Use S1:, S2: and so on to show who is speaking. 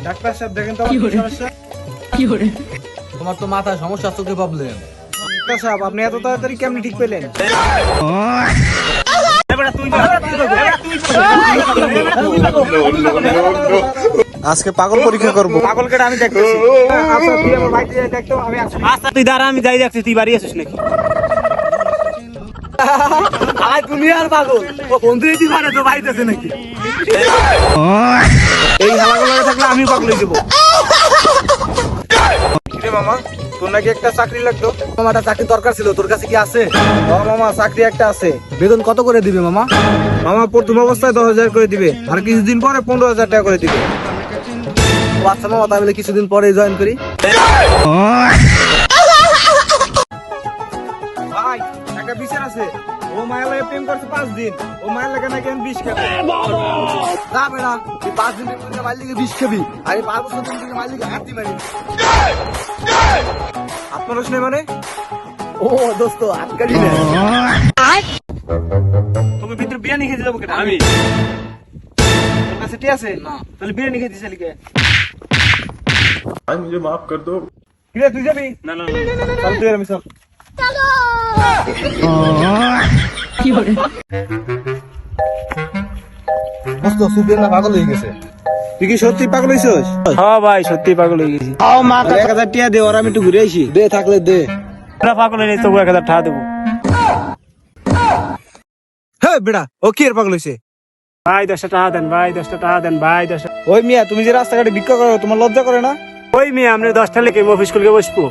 S1: Doctor সাহেব দেখেন তো আমার কি সমস্যা।
S2: তোমার তো মাথায় সমস্যা, চোখে প্রবলেম।
S1: ডাক্তার সাহেব আপনি এত তাড়াতাড়ি কেমনি ঠিক পেলেন?
S3: আজকে পাগল পরীক্ষা করব।
S1: পাগল কেটে আমি দেখতেছি। আচ্ছা তুই আমার বাইক দিয়ে দেখতো আমি আসছি।
S4: আচ্ছা তুই দাঁড়া, আমি যাই দেখছি তুই বাড়ি আসিস নাকি।
S2: আয় তুমি আর পাগল, ও বন্ধু এটি মানে তো বাইতেছে নাকি?
S1: এই হালাগুলো থাকলে আমি পাগল হয়ে যাবো। কিরে মামা, তোর নাকি একটা চাকরি লাগতো?
S2: মামাটা চাকরি দরকার ছিল, তোর কাছে কি আছে?
S1: ও মামা চাকরি একটা আছে।
S2: বেতন কত করে দিবে মামা?
S1: মামা প্রথম অবস্থায় 10,000 করে দিবে, আর কিছুদিন পরে 15,000 টাকা করে দিবে।
S2: ও আচ্ছা মামা, তাহলে কিছুদিন পরে জয়েন করি।
S1: ভাই একটা বিচার আছে, ও মায়ের লাগে প্রেম করছে 5 দিন, ও মায়ের লাগে নাকি 20 খাবে।
S2: না বেড়া, তুই 5 দিন থেকে মাইল লিগে 20 খাবি, আর এই 5 বছর থেকে মাইল লিগে 8 মারি।
S1: আপনার শুনে মানে
S2: ও দোস্ত আটকালি না।
S4: তুমি ভিতরে বিরিয়ানি খেতে যাবো কেন? আমি
S1: তোর কাছে টি আছে? তাহলে বিরিয়ানি খেতে চাইলি কে?
S3: भाई मुझे माफ कर दो।
S1: কিরে তুই যাবি?
S4: না না
S1: চল তুই আর আমি চল।
S2: দোস্ত সুবির না পাগল হয়ে গেছে।
S1: তুই কি সত্যি পাগল হইছিস?
S4: হ্যাঁ ভাই সত্যি পাগল হয়ে গেছি।
S1: 1,000 টাকা দে, ওর আমি একটু ঘুরে আইছি।
S2: দে থাকলে দে।
S4: তোরা পাগল হয়ে তো 1,000 টাকা দেবো।
S1: হ্যাঁ বেড়া, ও কি এর পাগল হইছে?
S4: ভাই 10টা টাকা দেন, ভাই 10টা টাকা দেন, ভাই 10টা।
S1: ওই মিয়া, তুমি যে রাস্তাঘাটে ভিক্ষা করো তোমার লজ্জা করে না?
S4: ওই মেয়ে আমরা 10টা লেগে অফিস করলে বসবো।